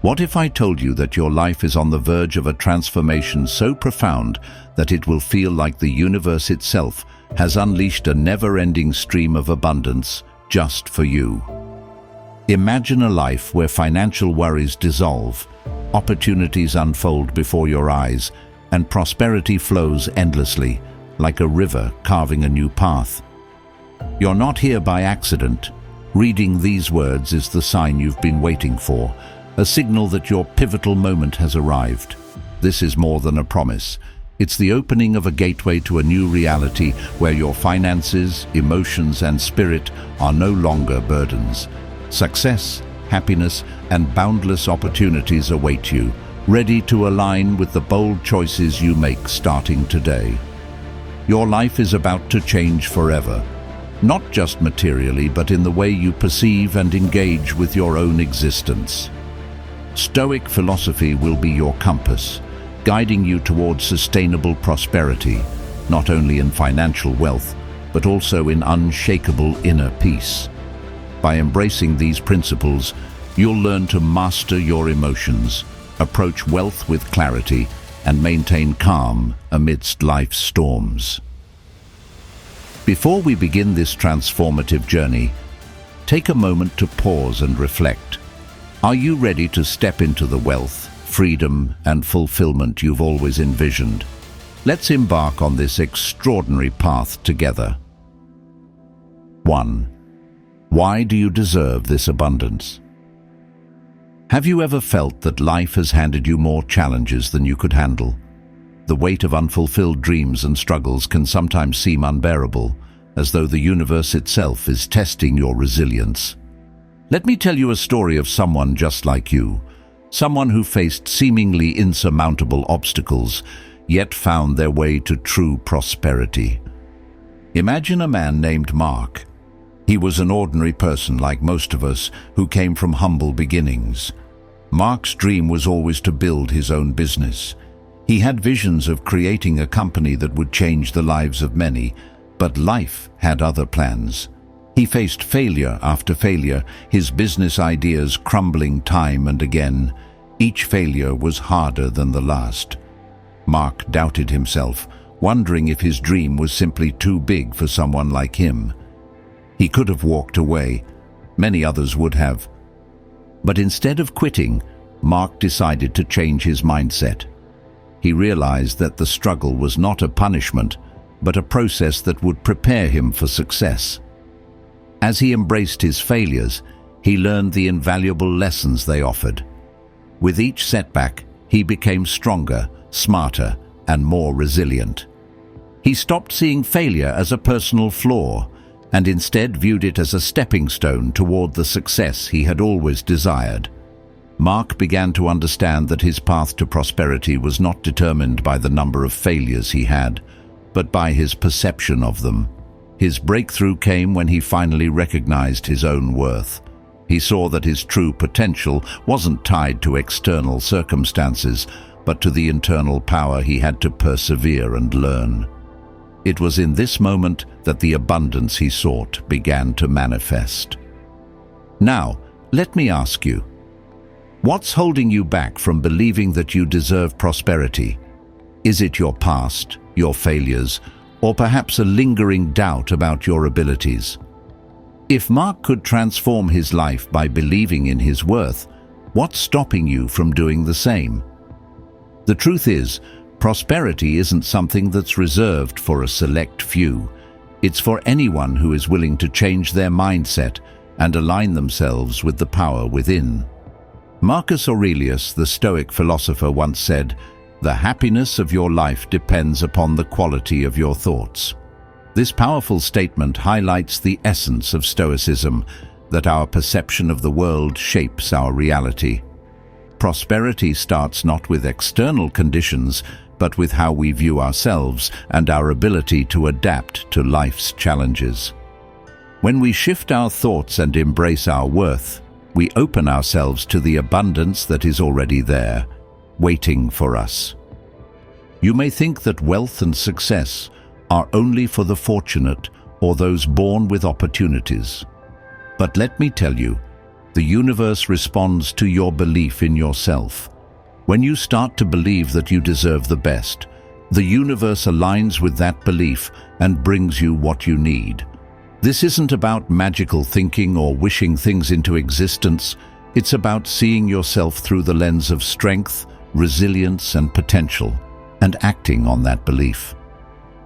What if I told you that your life is on the verge of a transformation so profound that it will feel like the universe itself has unleashed a never-ending stream of abundance just for you? Imagine a life where financial worries dissolve, opportunities unfold before your eyes, and prosperity flows endlessly, like a river carving a new path. You're not here by accident. Reading these words is the sign you've been waiting for, a signal that your pivotal moment has arrived. This is more than a promise. It's the opening of a gateway to a new reality where your finances, emotions, and spirit are no longer burdens. Success, happiness, and boundless opportunities await you, ready to align with the bold choices you make starting today. Your life is about to change forever, not just materially, but in the way you perceive and engage with your own existence. Stoic philosophy will be your compass, guiding you towards sustainable prosperity, not only in financial wealth, but also in unshakable inner peace. By embracing these principles, you'll learn to master your emotions, approach wealth with clarity, and maintain calm amidst life's storms. Before we begin this transformative journey, take a moment to pause and reflect. Are you ready to step into the wealth, freedom, and fulfillment you've always envisioned? Let's embark on this extraordinary path together. 1. Why do you deserve this abundance? Have you ever felt that life has handed you more challenges than you could handle? The weight of unfulfilled dreams and struggles can sometimes seem unbearable, as though the universe itself is testing your resilience. Let me tell you a story of someone just like you, someone who faced seemingly insurmountable obstacles, yet found their way to true prosperity. Imagine a man named Mark. He was an ordinary person like most of us who came from humble beginnings. Mark's dream was always to build his own business. He had visions of creating a company that would change the lives of many, but life had other plans. He faced failure after failure, his business ideas crumbling time and again. Each failure was harder than the last. Mark doubted himself, wondering if his dream was simply too big for someone like him. He could have walked away. Many others would have. But instead of quitting, Mark decided to change his mindset. He realized that the struggle was not a punishment, but a process that would prepare him for success. As he embraced his failures, he learned the invaluable lessons they offered. With each setback, he became stronger, smarter, and more resilient. He stopped seeing failure as a personal flaw, and instead viewed it as a stepping stone toward the success he had always desired. Mark began to understand that his path to prosperity was not determined by the number of failures he had, but by his perception of them. His breakthrough came when he finally recognized his own worth. He saw that his true potential wasn't tied to external circumstances, but to the internal power he had to persevere and learn. It was in this moment that the abundance he sought began to manifest. Now, let me ask you, what's holding you back from believing that you deserve prosperity? Is it your past, your failures, or perhaps a lingering doubt about your abilities? If Mark could transform his life by believing in his worth, what's stopping you from doing the same? The truth is, prosperity isn't something that's reserved for a select few. It's for anyone who is willing to change their mindset and align themselves with the power within. Marcus Aurelius, the Stoic philosopher, once said, "The happiness of your life depends upon the quality of your thoughts." This powerful statement highlights the essence of Stoicism, that our perception of the world shapes our reality. Prosperity starts not with external conditions, but with how we view ourselves and our ability to adapt to life's challenges. When we shift our thoughts and embrace our worth, we open ourselves to the abundance that is already there, waiting for us. You may think that wealth and success are only for the fortunate or those born with opportunities. But let me tell you, The universe responds to your belief in yourself. When you start to believe that you deserve the best, the universe aligns with that belief and brings you what you need. This isn't about magical thinking or wishing things into existence. It's about seeing yourself through the lens of strength, resilience, and potential, and acting on that belief.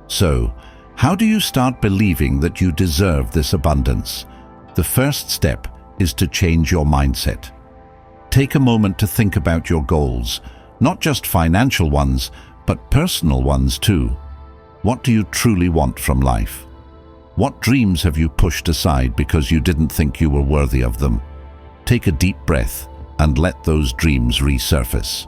So, how do you start believing that you deserve this abundance? The first step is to change your mindset. Take a moment to think about your goals, not just financial ones, but personal ones too. What do you truly want from life? What dreams have you pushed aside because you didn't think you were worthy of them? Take a deep breath and let those dreams resurface.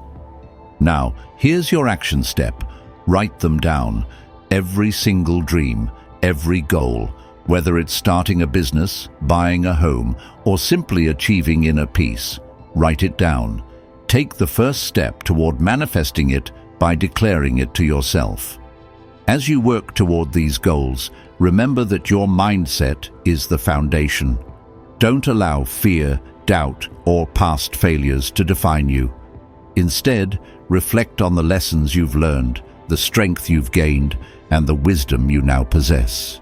Now, here's your action step. Write them down. Every single dream, every goal, whether it's starting a business, buying a home, or simply achieving inner peace. Write it down. Take the first step toward manifesting it by declaring it to yourself. As you work toward these goals, remember that your mindset is the foundation. Don't allow fear, doubt, or past failures to define you. Instead, reflect on the lessons you've learned, the strength you've gained, and the wisdom you now possess.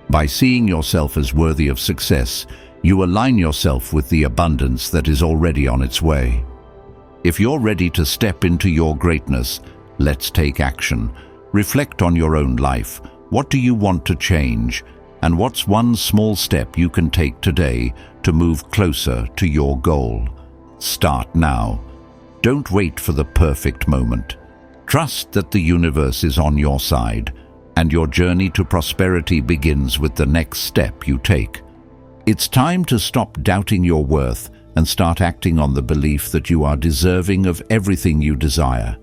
By seeing yourself as worthy of success, you align yourself with the abundance that is already on its way. If you're ready to step into your greatness, let's take action. Reflect on your own life. What do you want to change? And what's one small step you can take today to move closer to your goal? Start now. Don't wait for the perfect moment. Trust that the universe is on your side, and your journey to prosperity begins with the next step you take. It's time to stop doubting your worth and start acting on the belief that you are deserving of everything you desire.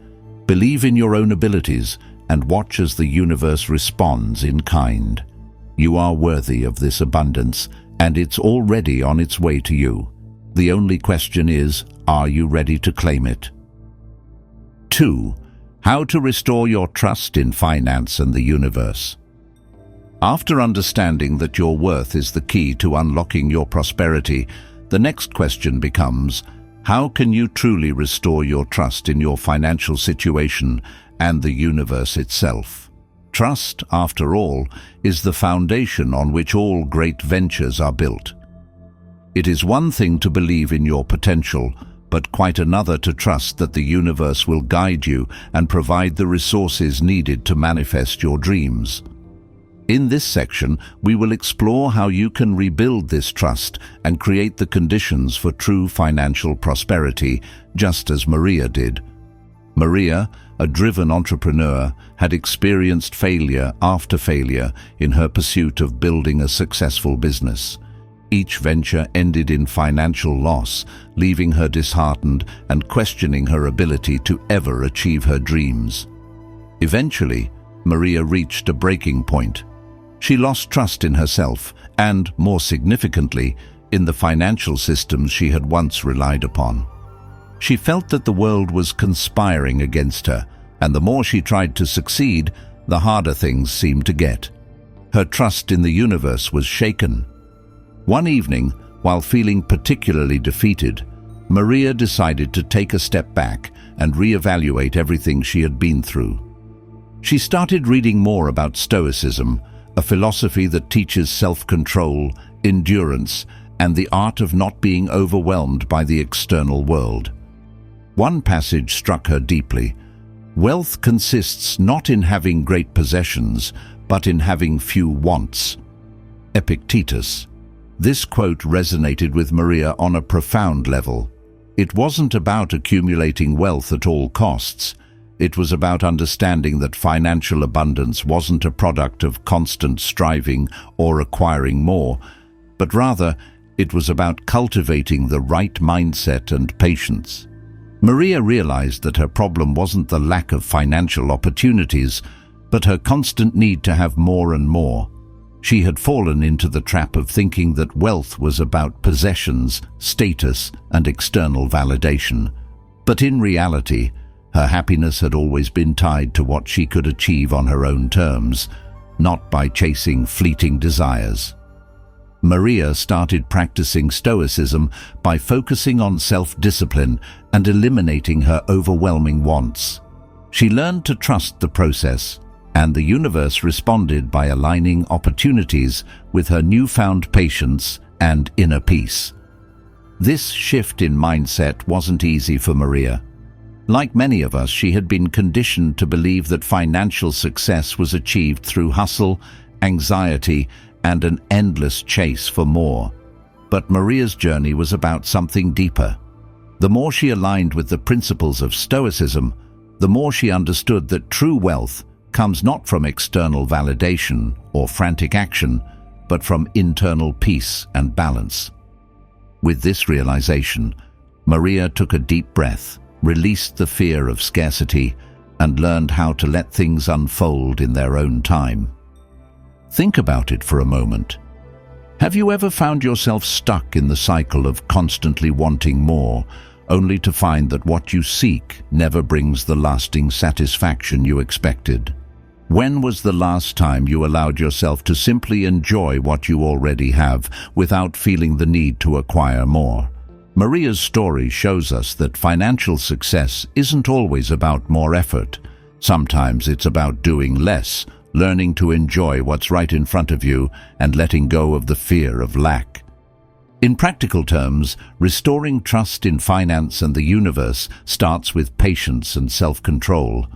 Believe in your own abilities and watch as the universe responds in kind. You are worthy of this abundance, and it's already on its way to you. The only question is, are you ready to claim it? 2. How to restore your trust in finance and the universe. After understanding that your worth is the key to unlocking your prosperity, the next question becomes, how can you truly restore your trust in your financial situation and the universe itself? Trust, after all, is the foundation on which all great ventures are built. It is one thing to believe in your potential, but quite another to trust that the universe will guide you and provide the resources needed to manifest your dreams. In this section, we will explore how you can rebuild this trust and create the conditions for true financial prosperity, just as Maria did. Maria, a driven entrepreneur, had experienced failure after failure in her pursuit of building a successful business. Each venture ended in financial loss, leaving her disheartened and questioning her ability to ever achieve her dreams. Eventually, Maria reached a breaking point. She lost trust in herself and, more significantly, in the financial systems she had once relied upon. She felt that the world was conspiring against her, and the more she tried to succeed, the harder things seemed to get. Her trust in the universe was shaken. One evening, while feeling particularly defeated, Maria decided to take a step back and reevaluate everything she had been through. She started reading more about Stoicism, a philosophy that teaches self-control, endurance, and the art of not being overwhelmed by the external world. One passage struck her deeply. Wealth consists not in having great possessions, but in having few wants. Epictetus. This quote resonated with Maria on a profound level. It wasn't about accumulating wealth at all costs. It was about understanding that financial abundance wasn't a product of constant striving or acquiring more, but rather it was about cultivating the right mindset and patience. Maria realized that her problem wasn't the lack of financial opportunities, but her constant need to have more and more. She had fallen into the trap of thinking that wealth was about possessions, status, and external validation. But in reality, her happiness had always been tied to what she could achieve on her own terms, not by chasing fleeting desires. Maria started practicing Stoicism by focusing on self-discipline and eliminating her overwhelming wants. She learned to trust the process, and the universe responded by aligning opportunities with her newfound patience and inner peace. This shift in mindset wasn't easy for Maria. Like many of us, she had been conditioned to believe that financial success was achieved through hustle, anxiety, and an endless chase for more. But Maria's journey was about something deeper. The more she aligned with the principles of Stoicism, the more she understood that true wealth comes not from external validation or frantic action, but from internal peace and balance. With this realization, Maria took a deep breath, released the fear of scarcity, and learned how to let things unfold in their own time. Think about it for a moment. Have you ever found yourself stuck in the cycle of constantly wanting more, only to find that what you seek never brings the lasting satisfaction you expected? When was the last time you allowed yourself to simply enjoy what you already have without feeling the need to acquire more? Maria's story shows us that financial success isn't always about more effort. Sometimes it's about doing less, learning to enjoy what's right in front of you, and letting go of the fear of lack. In practical terms, restoring trust in finance and the universe starts with patience and self-control.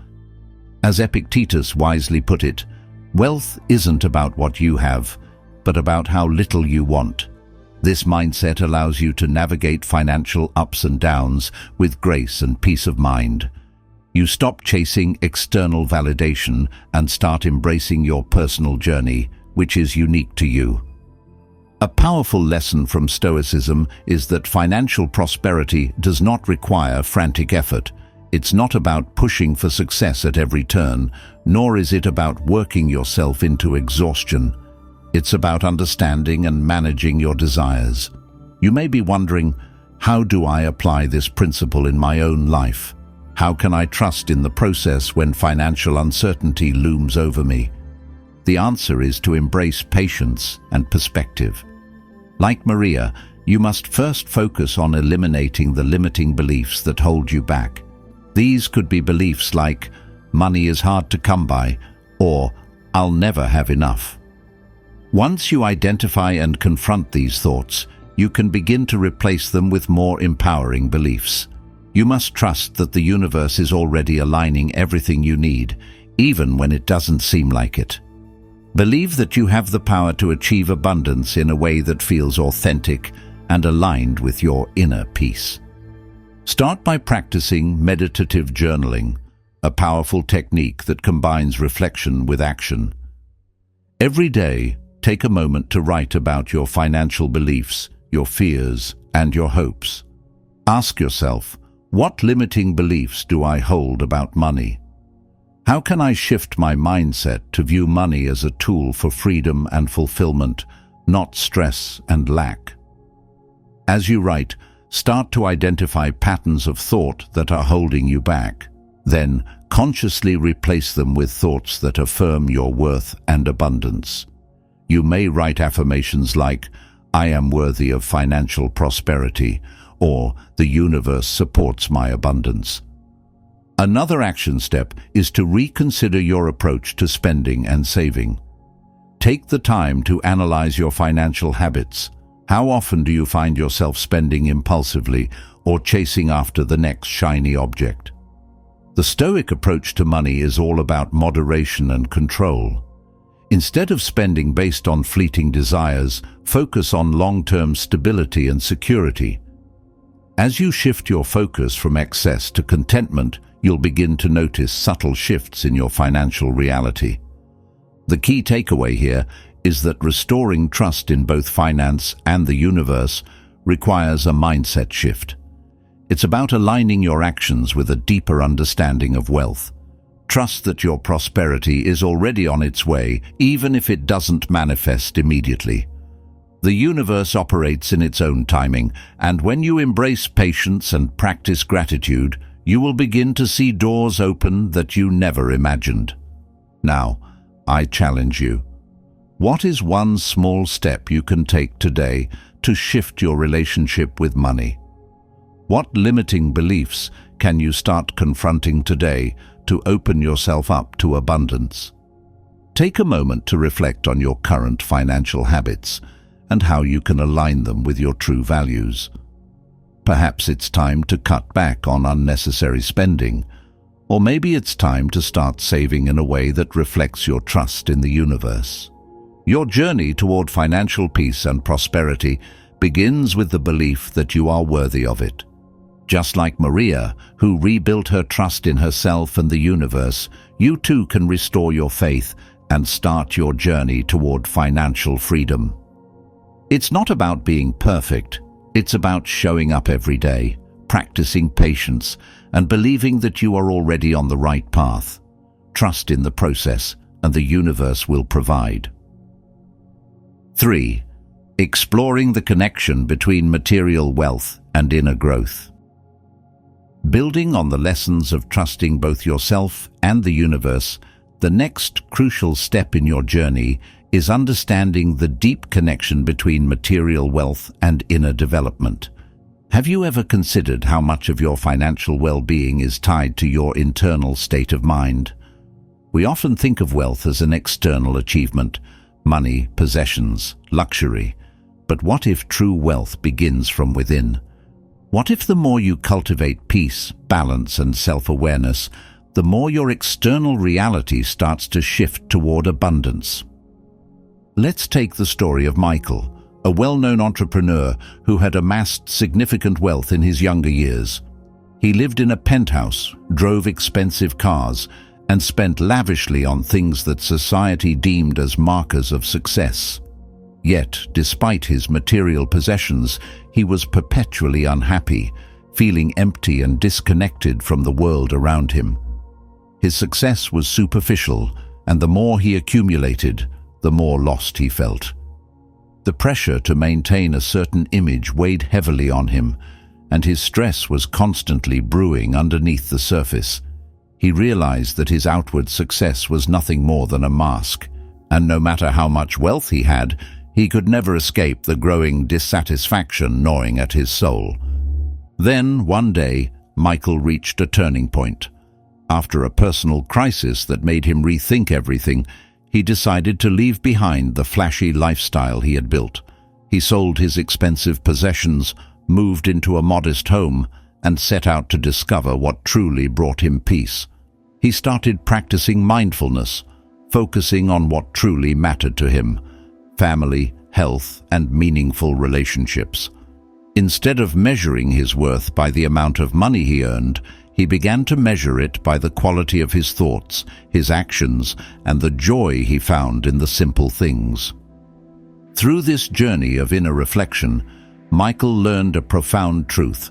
As Epictetus wisely put it, wealth isn't about what you have, but about how little you want. This mindset allows you to navigate financial ups and downs with grace and peace of mind. You stop chasing external validation and start embracing your personal journey, which is unique to you. A powerful lesson from Stoicism is that financial prosperity does not require frantic effort. It's not about pushing for success at every turn, nor is it about working yourself into exhaustion. It's about understanding and managing your desires. You may be wondering, how do I apply this principle in my own life? How can I trust in the process when financial uncertainty looms over me? The answer is to embrace patience and perspective. Like Maria, you must first focus on eliminating the limiting beliefs that hold you back. These could be beliefs like, money is hard to come by, or I'll never have enough. Once you identify and confront these thoughts, you can begin to replace them with more empowering beliefs. You must trust that the universe is already aligning everything you need, even when it doesn't seem like it. Believe that you have the power to achieve abundance in a way that feels authentic and aligned with your inner peace. Start by practicing meditative journaling, a powerful technique that combines reflection with action. Every day, take a moment to write about your financial beliefs, your fears, and your hopes. Ask yourself, what limiting beliefs do I hold about money? How can I shift my mindset to view money as a tool for freedom and fulfillment, not stress and lack? As you write, start to identify patterns of thought that are holding you back. Then, consciously replace them with thoughts that affirm your worth and abundance. You may write affirmations like, I am worthy of financial prosperity, or the universe supports my abundance. Another action step is to reconsider your approach to spending and saving. Take the time to analyze your financial habits. How often do you find yourself spending impulsively or chasing after the next shiny object? The Stoic approach to money is all about moderation and control. Instead of spending based on fleeting desires, focus on long-term stability and security. As you shift your focus from excess to contentment, you'll begin to notice subtle shifts in your financial reality. The key takeaway here is that restoring trust in both finance and the universe requires a mindset shift. It's about aligning your actions with a deeper understanding of wealth. Trust that your prosperity is already on its way, even if it doesn't manifest immediately. The universe operates in its own timing, and when you embrace patience and practice gratitude, you will begin to see doors open that you never imagined. Now, I challenge you. What is one small step you can take today to shift your relationship with money? What limiting beliefs can you start confronting today to open yourself up to abundance? Take a moment to reflect on your current financial habits and how you can align them with your true values. Perhaps it's time to cut back on unnecessary spending, or maybe it's time to start saving in a way that reflects your trust in the universe. Your journey toward financial peace and prosperity begins with the belief that you are worthy of it. Just like Maria, who rebuilt her trust in herself and the universe, you too can restore your faith and start your journey toward financial freedom. It's not about being perfect. It's about showing up every day, practicing patience, and believing that you are already on the right path. Trust in the process, and the universe will provide. 3. Exploring the connection between material wealth and inner growth. Building on the lessons of trusting both yourself and the universe, the next crucial step in your journey is understanding the deep connection between material wealth and inner development. Have you ever considered how much of your financial well-being is tied to your internal state of mind? We often think of wealth as an external achievement, money, possessions, luxury. But what if true wealth begins from within? What if the more you cultivate peace, balance, and self-awareness, the more your external reality starts to shift toward abundance? Let's take the story of Michael, a well-known entrepreneur who had amassed significant wealth in his younger years. He lived in a penthouse, drove expensive cars, and spent lavishly on things that society deemed as markers of success. Yet, despite his material possessions, he was perpetually unhappy, feeling empty and disconnected from the world around him. His success was superficial, and the more he accumulated, the more lost he felt. The pressure to maintain a certain image weighed heavily on him, and his stress was constantly brewing underneath the surface. He realized that his outward success was nothing more than a mask, and no matter how much wealth he had, he could never escape the growing dissatisfaction gnawing at his soul. Then, one day, Michael reached a turning point. After a personal crisis that made him rethink everything, he decided to leave behind the flashy lifestyle he had built. He sold his expensive possessions, moved into a modest home, and set out to discover what truly brought him peace. He started practicing mindfulness, focusing on what truly mattered to him: family, health, and meaningful relationships. Instead of measuring his worth by the amount of money he earned, he began to measure it by the quality of his thoughts, his actions, and the joy he found in the simple things. Through this journey of inner reflection, Michael learned a profound truth.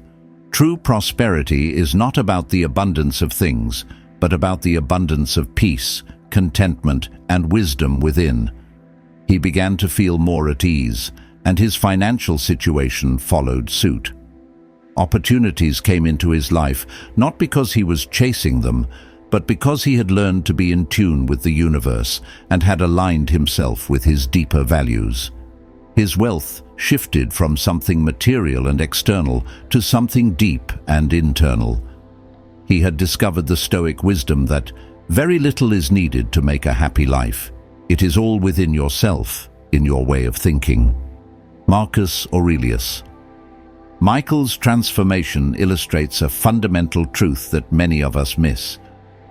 True prosperity is not about the abundance of things, but about the abundance of peace, contentment, and wisdom within. He began to feel more at ease, and his financial situation followed suit. Opportunities came into his life, not because he was chasing them, but because he had learned to be in tune with the universe and had aligned himself with his deeper values. His wealth shifted from something material and external to something deep and internal. He had discovered the Stoic wisdom that very little is needed to make a happy life. It is all within yourself, in your way of thinking. Marcus Aurelius. Michael's transformation illustrates a fundamental truth that many of us miss.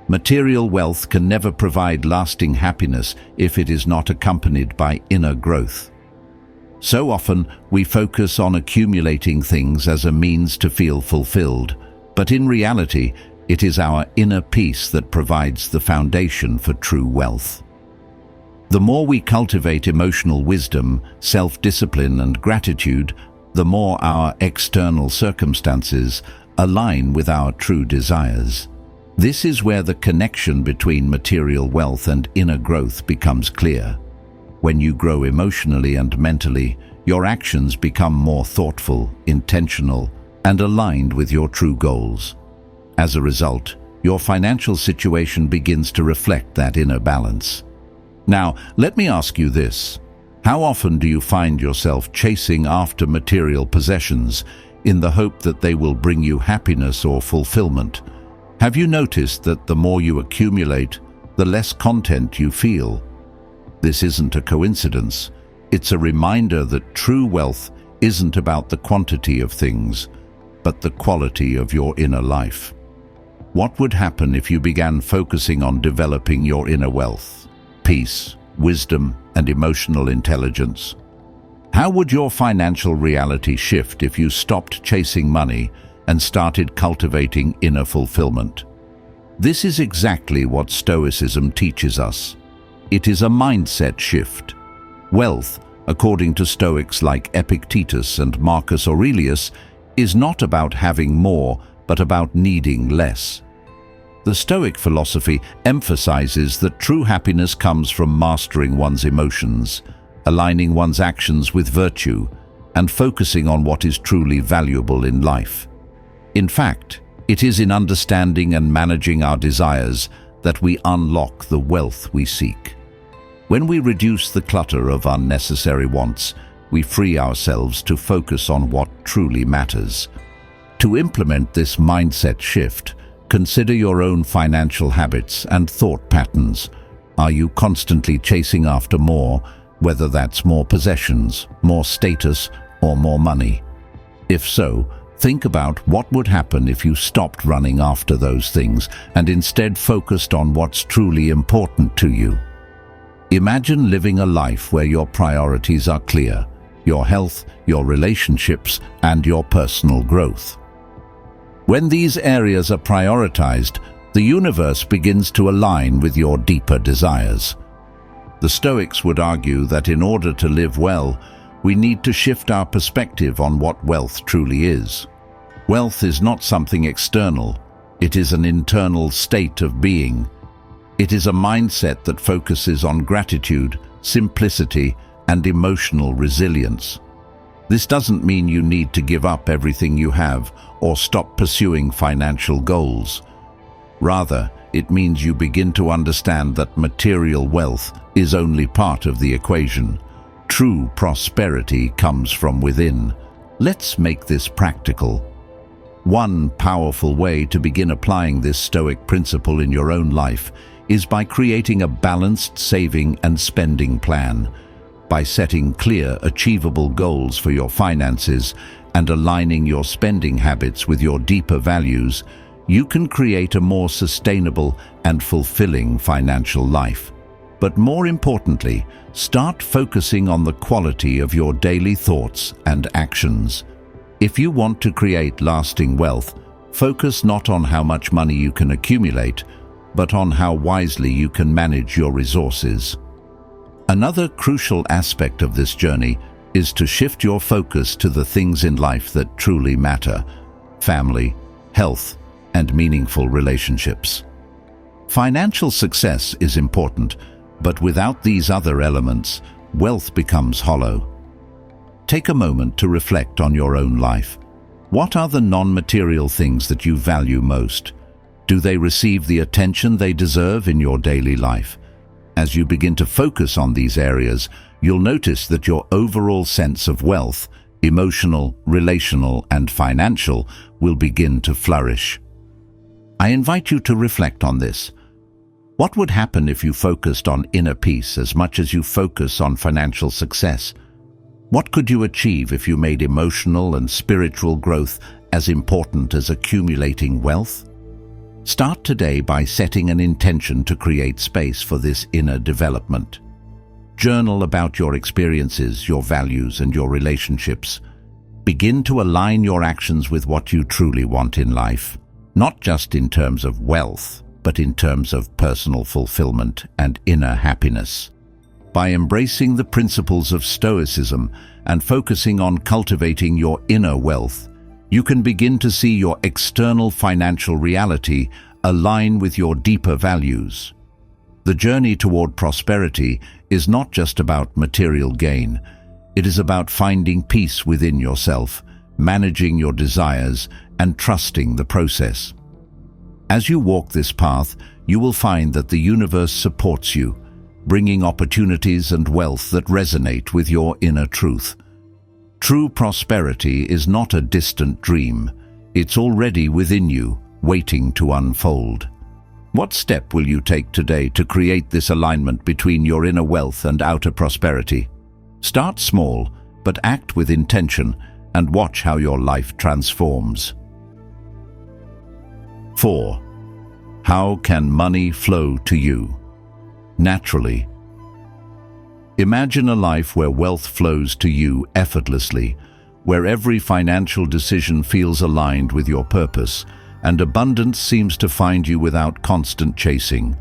Material wealth can never provide lasting happiness if it is not accompanied by inner growth. So often, we focus on accumulating things as a means to feel fulfilled, but in reality, it is our inner peace that provides the foundation for true wealth. The more we cultivate emotional wisdom, self-discipline, and gratitude, the more our external circumstances align with our true desires. This is where the connection between material wealth and inner growth becomes clear. When you grow emotionally and mentally, your actions become more thoughtful, intentional, and aligned with your true goals. As a result, your financial situation begins to reflect that inner balance. Now, let me ask you this. How often do you find yourself chasing after material possessions in the hope that they will bring you happiness or fulfillment? Have you noticed that the more you accumulate, the less content you feel? This isn't a coincidence. It's a reminder that true wealth isn't about the quantity of things, but the quality of your inner life. What would happen if you began focusing on developing your inner wealth, peace, wisdom, and emotional intelligence? How would your financial reality shift if you stopped chasing money and started cultivating inner fulfillment? This is exactly what Stoicism teaches us. It is a mindset shift. Wealth, according to Stoics like Epictetus and Marcus Aurelius, is not about having more, but about needing less. The Stoic philosophy emphasizes that true happiness comes from mastering one's emotions, aligning one's actions with virtue, and focusing on what is truly valuable in life. In fact, it is in understanding and managing our desires that we unlock the wealth we seek. When we reduce the clutter of unnecessary wants, we free ourselves to focus on what truly matters. To implement this mindset shift, consider your own financial habits and thought patterns. Are you constantly chasing after more, whether that's more possessions, more status, or more money? If so, think about what would happen if you stopped running after those things and instead focused on what's truly important to you. Imagine living a life where your priorities are clear: your health, your relationships, and your personal growth. When these areas are prioritized, the universe begins to align with your deeper desires. The Stoics would argue that in order to live well, we need to shift our perspective on what wealth truly is. Wealth is not something external. It is an internal state of being. It is a mindset that focuses on gratitude, simplicity, and emotional resilience. This doesn't mean you need to give up everything you have or stop pursuing financial goals. Rather, it means you begin to understand that material wealth is only part of the equation. True prosperity comes from within. Let's make this practical. One powerful way to begin applying this Stoic principle in your own life is by creating a balanced saving and spending plan. By setting clear, achievable goals for your finances and aligning your spending habits with your deeper values, you can create a more sustainable and fulfilling financial life. But more importantly, start focusing on the quality of your daily thoughts and actions. If you want to create lasting wealth, focus not on how much money you can accumulate, but on how wisely you can manage your resources. Another crucial aspect of this journey is to shift your focus to the things in life that truly matter: family, health, and meaningful relationships. Financial success is important, but without these other elements, wealth becomes hollow. Take a moment to reflect on your own life. What are the non-material things that you value most? Do they receive the attention they deserve in your daily life? As you begin to focus on these areas, you'll notice that your overall sense of wealth, emotional, relational, and financial, will begin to flourish. I invite you to reflect on this. What would happen if you focused on inner peace as much as you focus on financial success? What could you achieve if you made emotional and spiritual growth as important as accumulating wealth? Start today by setting an intention to create space for this inner development. Journal about your experiences, your values, and your relationships. Begin to align your actions with what you truly want in life, not just in terms of wealth, but in terms of personal fulfillment and inner happiness. By embracing the principles of Stoicism and focusing on cultivating your inner wealth, you can begin to see your external financial reality align with your deeper values. The journey toward prosperity is not just about material gain. It is about finding peace within yourself, managing your desires, and trusting the process. As you walk this path, you will find that the universe supports you. bringing opportunities and wealth that resonate with your inner truth. True prosperity is not a distant dream. It's already within you, waiting to unfold. What step will you take today to create this alignment between your inner wealth and outer prosperity? Start small, but act with intention and watch how your life transforms. 4. How can money flow to you? Naturally. Imagine a life where wealth flows to you effortlessly, where every financial decision feels aligned with your purpose, and abundance seems to find you without constant chasing.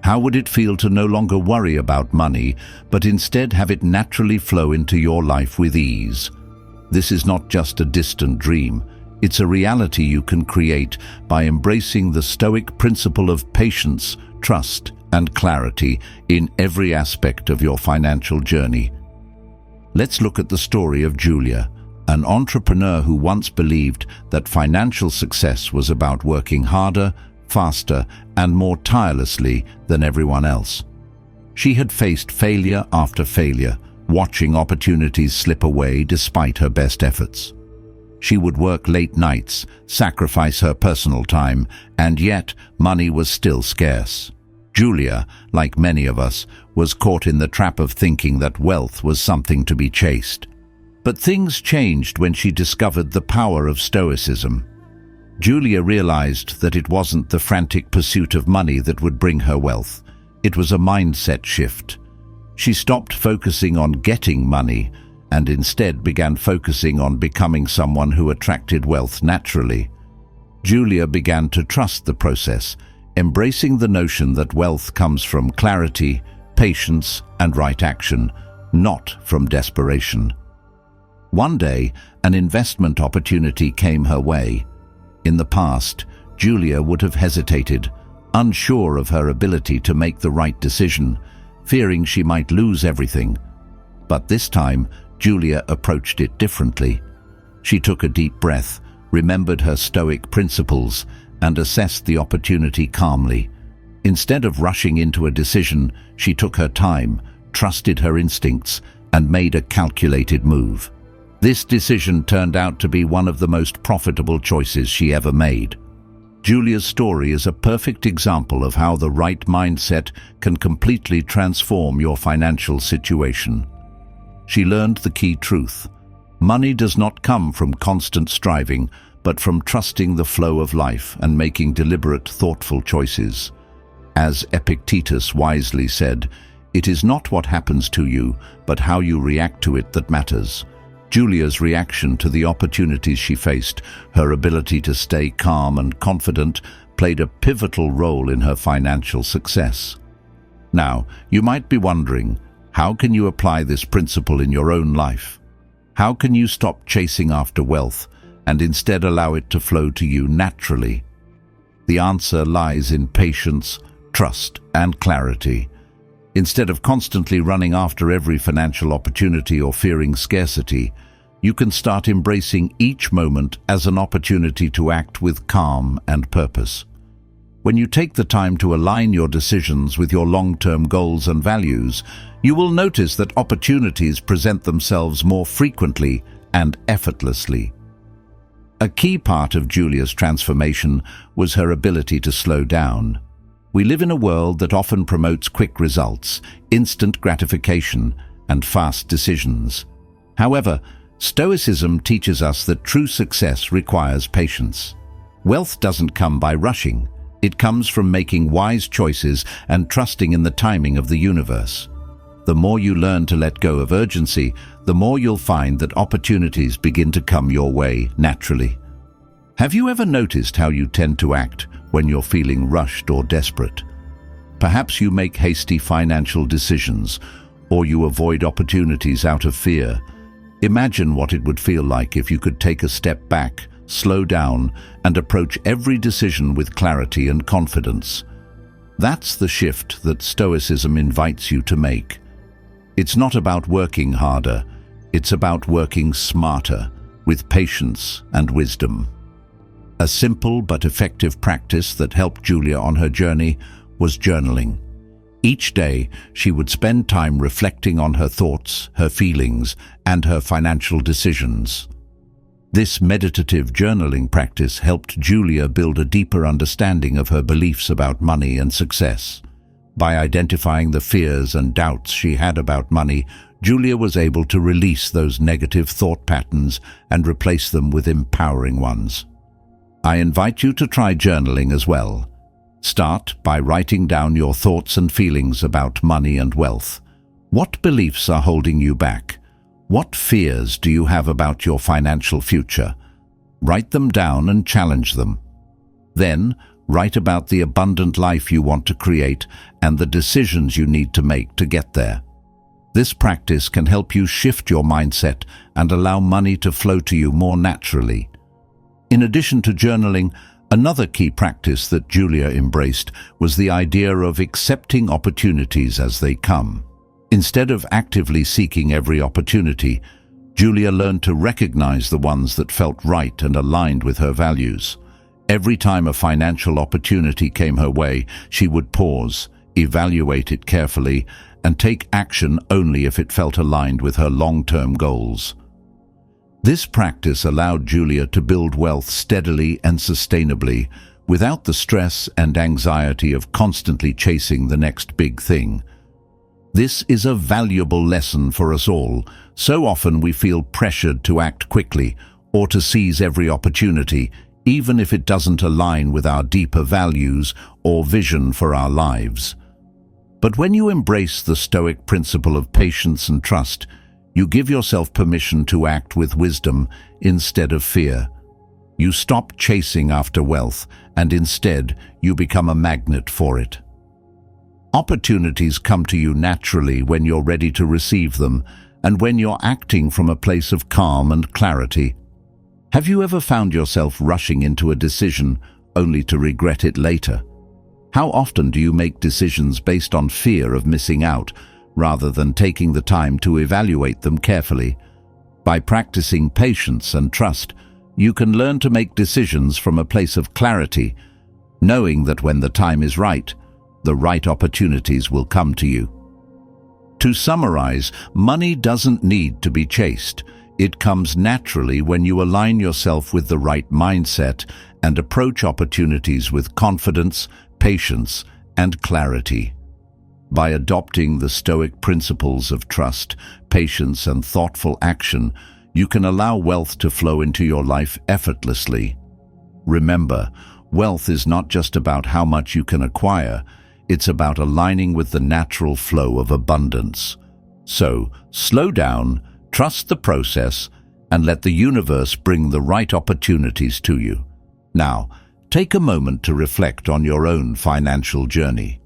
How would it feel to no longer worry about money, but instead have it naturally flow into your life with ease? This is not just a distant dream. It's a reality you can create by embracing the Stoic principle of patience, trust, and clarity in every aspect of your financial journey. Let's look at the story of Julia, an entrepreneur who once believed that financial success was about working harder, faster, and more tirelessly than everyone else. She had faced failure after failure, watching opportunities slip away despite her best efforts. She would work late nights, sacrifice her personal time, and yet money was still scarce. Julia, like many of us, was caught in the trap of thinking that wealth was something to be chased. But things changed when she discovered the power of Stoicism. Julia realized that it wasn't the frantic pursuit of money that would bring her wealth. It was a mindset shift. She stopped focusing on getting money and instead began focusing on becoming someone who attracted wealth naturally. Julia began to trust the process, embracing the notion that wealth comes from clarity, patience, and right action, not from desperation. One day, an investment opportunity came her way. In the past, Julia would have hesitated, unsure of her ability to make the right decision, fearing she might lose everything. But this time, Julia approached it differently. She took a deep breath, remembered her Stoic principles, and assessed the opportunity calmly. Instead of rushing into a decision, she took her time, trusted her instincts, and made a calculated move. This decision turned out to be one of the most profitable choices she ever made. Julia's story is a perfect example of how the right mindset can completely transform your financial situation. She learned the key truth. Money does not come from constant striving, but from trusting the flow of life and making deliberate, thoughtful choices. As Epictetus wisely said, "It is not what happens to you, but how you react to it that matters." Julia's reaction to the opportunities she faced, her ability to stay calm and confident, played a pivotal role in her financial success. Now, you might be wondering, how can you apply this principle in your own life? How can you stop chasing after wealth and instead allow it to flow to you naturally? The answer lies in patience, trust, and clarity. Instead of constantly running after every financial opportunity or fearing scarcity, you can start embracing each moment as an opportunity to act with calm and purpose. When you take the time to align your decisions with your long-term goals and values, you will notice that opportunities present themselves more frequently and effortlessly. A key part of Julia's transformation was her ability to slow down. We live in a world that often promotes quick results, instant gratification, and fast decisions. However, Stoicism teaches us that true success requires patience. Wealth doesn't come by rushing. It comes from making wise choices and trusting in the timing of the universe. The more you learn to let go of urgency, the more you'll find that opportunities begin to come your way naturally. Have you ever noticed how you tend to act when you're feeling rushed or desperate? Perhaps you make hasty financial decisions, or you avoid opportunities out of fear. Imagine what it would feel like if you could take a step back, slow down, and approach every decision with clarity and confidence. That's the shift that Stoicism invites you to make. It's not about working harder, it's about working smarter, with patience and wisdom. A simple but effective practice that helped Julia on her journey was journaling. Each day, she would spend time reflecting on her thoughts, her feelings, and her financial decisions. This meditative journaling practice helped Julia build a deeper understanding of her beliefs about money and success. By identifying the fears and doubts she had about money, Julia was able to release those negative thought patterns and replace them with empowering ones. I invite you to try journaling as well. Start by writing down your thoughts and feelings about money and wealth. What beliefs are holding you back? What fears do you have about your financial future? Write them down and challenge them. Then, write about the abundant life you want to create and the decisions you need to make to get there. This practice can help you shift your mindset and allow money to flow to you more naturally. In addition to journaling, another key practice that Julia embraced was the idea of accepting opportunities as they come. Instead of actively seeking every opportunity, Julia learned to recognize the ones that felt right and aligned with her values. Every time a financial opportunity came her way, she would pause, evaluate it carefully, and take action only if it felt aligned with her long-term goals. This practice allowed Julia to build wealth steadily and sustainably, without the stress and anxiety of constantly chasing the next big thing. This is a valuable lesson for us all. So often we feel pressured to act quickly or to seize every opportunity, even if it doesn't align with our deeper values or vision for our lives. But when you embrace the Stoic principle of patience and trust, you give yourself permission to act with wisdom instead of fear. You stop chasing after wealth, and instead you become a magnet for it. Opportunities come to you naturally when you're ready to receive them, and when you're acting from a place of calm and clarity. Have you ever found yourself rushing into a decision only to regret it later? How often do you make decisions based on fear of missing out, rather than taking the time to evaluate them carefully? By practicing patience and trust, you can learn to make decisions from a place of clarity, knowing that when the time is right, the right opportunities will come to you. To summarize, money doesn't need to be chased. It comes naturally when you align yourself with the right mindset and approach opportunities with confidence, patience, and clarity. By adopting the Stoic principles of trust, patience, and thoughtful action, you can allow wealth to flow into your life effortlessly. Remember, wealth is not just about how much you can acquire, it's about aligning with the natural flow of abundance. So, slow down, trust the process, and let the universe bring the right opportunities to you. Now, take a moment to reflect on your own financial journey.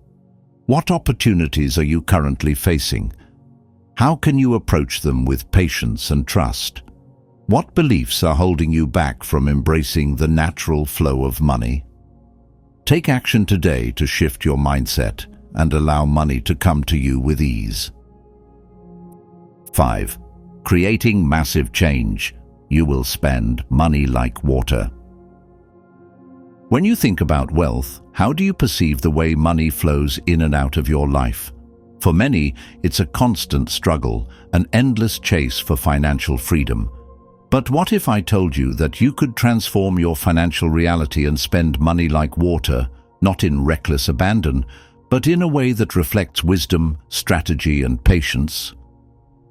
What opportunities are you currently facing? How can you approach them with patience and trust? What beliefs are holding you back from embracing the natural flow of money? Take action today to shift your mindset and allow money to come to you with ease. 5. Creating massive change. You will spend money like water. When you think about wealth, how do you perceive the way money flows in and out of your life? For many, it's a constant struggle, an endless chase for financial freedom. But what if I told you that you could transform your financial reality and spend money like water, not in reckless abandon, but in a way that reflects wisdom, strategy, and patience?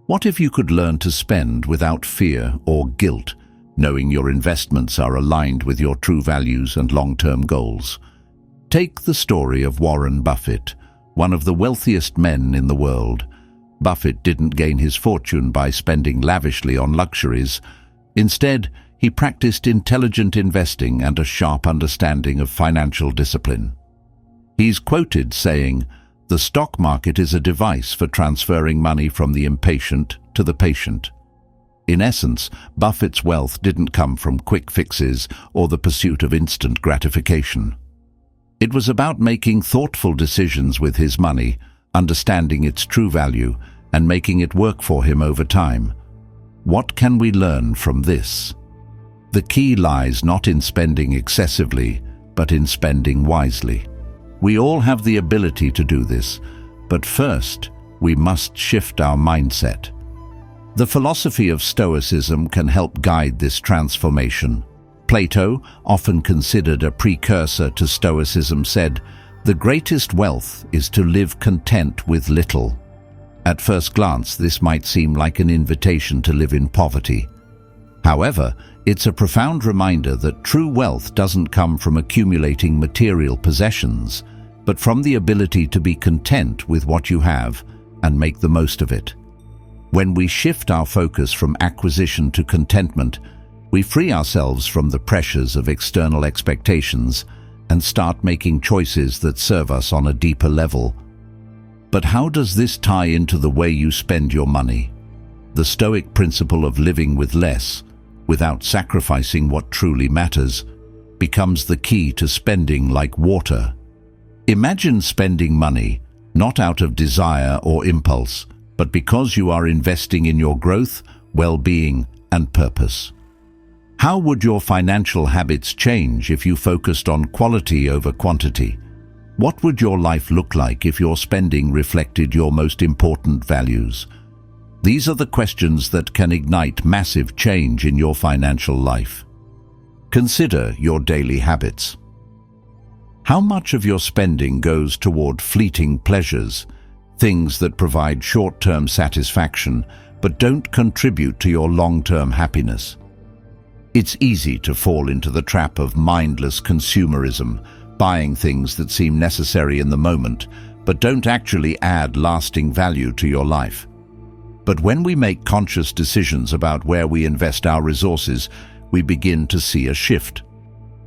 What if you could learn to spend without fear or guilt, knowing your investments are aligned with your true values and long-term goals? Take the story of Warren Buffett, one of the wealthiest men in the world. Buffett didn't gain his fortune by spending lavishly on luxuries. Instead, he practiced intelligent investing and a sharp understanding of financial discipline. He's quoted saying, "The stock market is a device for transferring money from the impatient to the patient." In essence, Buffett's wealth didn't come from quick fixes or the pursuit of instant gratification. It was about making thoughtful decisions with his money, understanding its true value, and making it work for him over time. What can we learn from this? The key lies not in spending excessively, but in spending wisely. We all have the ability to do this, But first, we must shift our mindset. The philosophy of Stoicism can help guide this transformation. Plato, often considered a precursor to Stoicism, said, "The greatest wealth is to live content with little." At first glance, this might seem like an invitation to live in poverty. However, it's a profound reminder that true wealth doesn't come from accumulating material possessions, but from the ability to be content with what you have and make the most of it. When we shift our focus from acquisition to contentment, we free ourselves from the pressures of external expectations and start making choices that serve us on a deeper level. But how does this tie into the way you spend your money? The Stoic principle of living with less, without sacrificing what truly matters, becomes the key to spending like water. Imagine spending money, not out of desire or impulse, but because you are investing in your growth, well-being, and purpose. How would your financial habits change if you focused on quality over quantity? What would your life look like if your spending reflected your most important values? These are the questions that can ignite massive change in your financial life. Consider your daily habits. How much of your spending goes toward fleeting pleasures, things that provide short-term satisfaction but don't contribute to your long-term happiness? It's easy to fall into the trap of mindless consumerism, buying things that seem necessary in the moment but don't actually add lasting value to your life. But when we make conscious decisions about where we invest our resources, we begin to see a shift.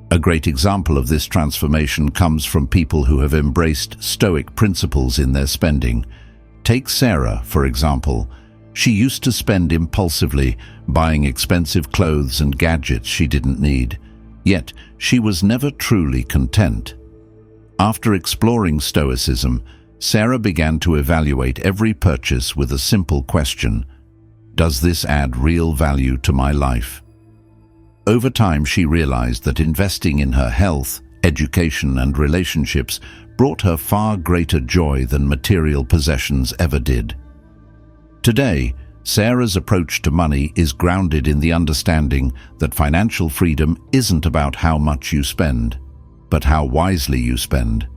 A great example of this transformation comes from people who have embraced Stoic principles in their spending. Take Sarah, for example. She used to spend impulsively, buying expensive clothes and gadgets she didn't need. Yet, she was never truly content. After exploring Stoicism, Sarah began to evaluate every purchase with a simple question: does this add real value to my life? Over time, she realized that investing in her health, education, and relationships brought her far greater joy than material possessions ever did. Today, Sarah's approach to money is grounded in the understanding that financial freedom isn't about how much you spend, but how wisely you spend.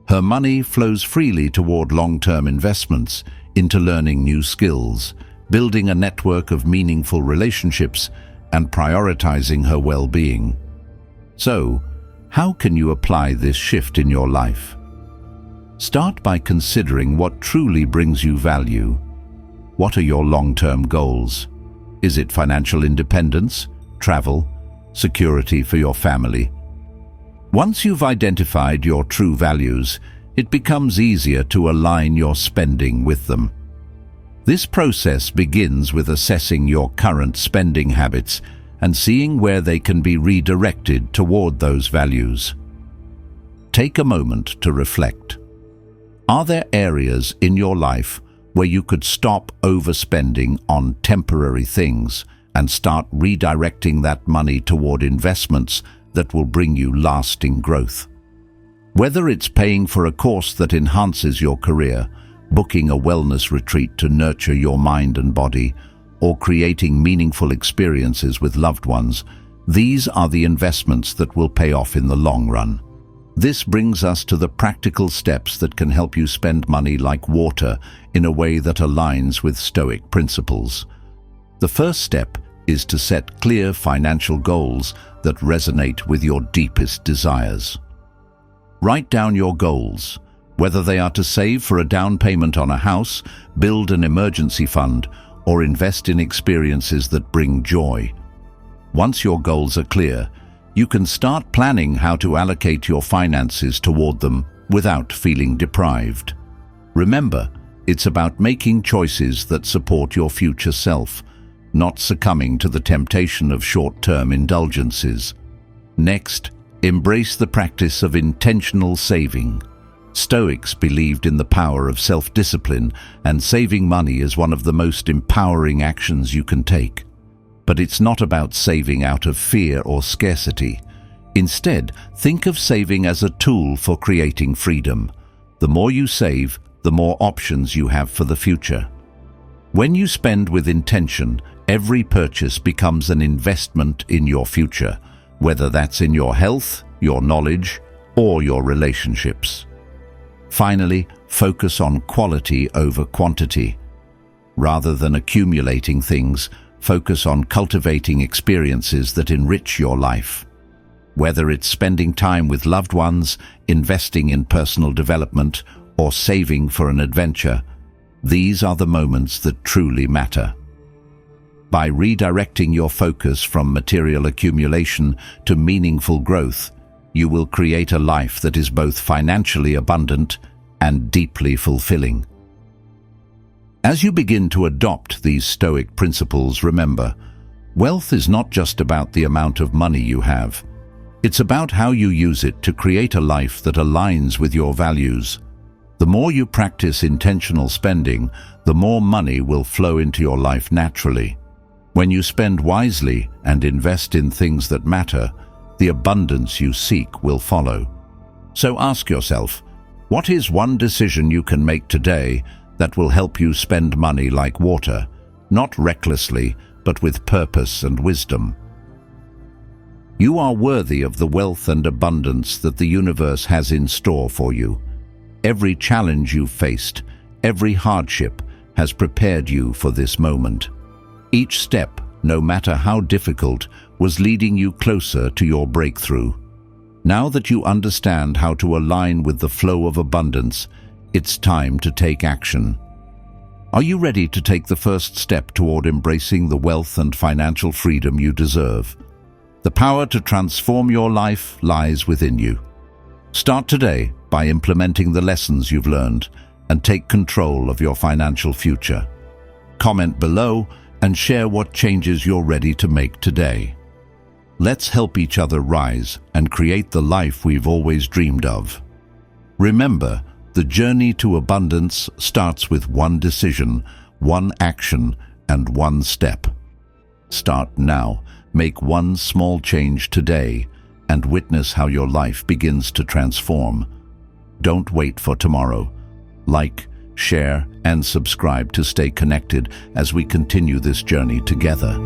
Her money flows freely toward long-term investments, into learning new skills, building a network of meaningful relationships, and prioritizing her well-being. So, how can you apply this shift in your life? Start by considering what truly brings you value. What are your long-term goals? Is it financial independence, travel, security for your family? Once you've identified your true values, it becomes easier to align your spending with them. This process begins with assessing your current spending habits and seeing where they can be redirected toward those values. Take a moment to reflect. Are there areas in your life where you could stop overspending on temporary things and start redirecting that money toward investments that will bring you lasting growth? Whether it's paying for a course that enhances your career, booking a wellness retreat to nurture your mind and body, or creating meaningful experiences with loved ones, these are the investments that will pay off in the long run. This brings us to the practical steps that can help you spend money like water in a way that aligns with Stoic principles. The first step is to set clear financial goals that resonate with your deepest desires. Write down your goals, whether they are to save for a down payment on a house, build an emergency fund, or invest in experiences that bring joy. Once your goals are clear, you can start planning how to allocate your finances toward them without feeling deprived. Remember, it's about making choices that support your future self, not succumbing to the temptation of short-term indulgences. Next, embrace the practice of intentional saving. Stoics believed in the power of self-discipline, and saving money is one of the most empowering actions you can take. But it's not about saving out of fear or scarcity. Instead, think of saving as a tool for creating freedom. The more you save, the more options you have for the future. When you spend with intention, every purchase becomes an investment in your future, whether that's in your health, your knowledge, or your relationships. Finally, focus on quality over quantity. Rather than accumulating things, focus on cultivating experiences that enrich your life. Whether it's spending time with loved ones, investing in personal development, or saving for an adventure, these are the moments that truly matter. By redirecting your focus from material accumulation to meaningful growth, you will create a life that is both financially abundant and deeply fulfilling. As you begin to adopt these Stoic principles, remember, wealth is not just about the amount of money you have. It's about how you use it to create a life that aligns with your values. The more you practice intentional spending, the more money will flow into your life naturally. When you spend wisely and invest in things that matter, the abundance you seek will follow. So ask yourself, what is one decision you can make today that will help you spend money like water, not recklessly, but with purpose and wisdom? You are worthy of the wealth and abundance that the universe has in store for you. Every challenge you've faced, every hardship, has prepared you for this moment. Each step, no matter how difficult, was leading you closer to your breakthrough. Now that you understand how to align with the flow of abundance, it's time to take action. Are you ready to take the first step toward embracing the wealth and financial freedom you deserve? The power to transform your life lies within you. Start today by implementing the lessons you've learned and take control of your financial future. Comment below and share what changes you're ready to make today. Let's help each other rise and create the life we've always dreamed of. Remember, the journey to abundance starts with one decision, one action, and one step. Start now, make one small change today, and witness how your life begins to transform. Don't wait for tomorrow. Like, share, and subscribe to stay connected as we continue this journey together.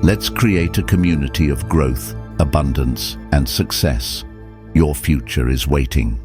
Let's create a community of growth, abundance, and success. Your future is waiting.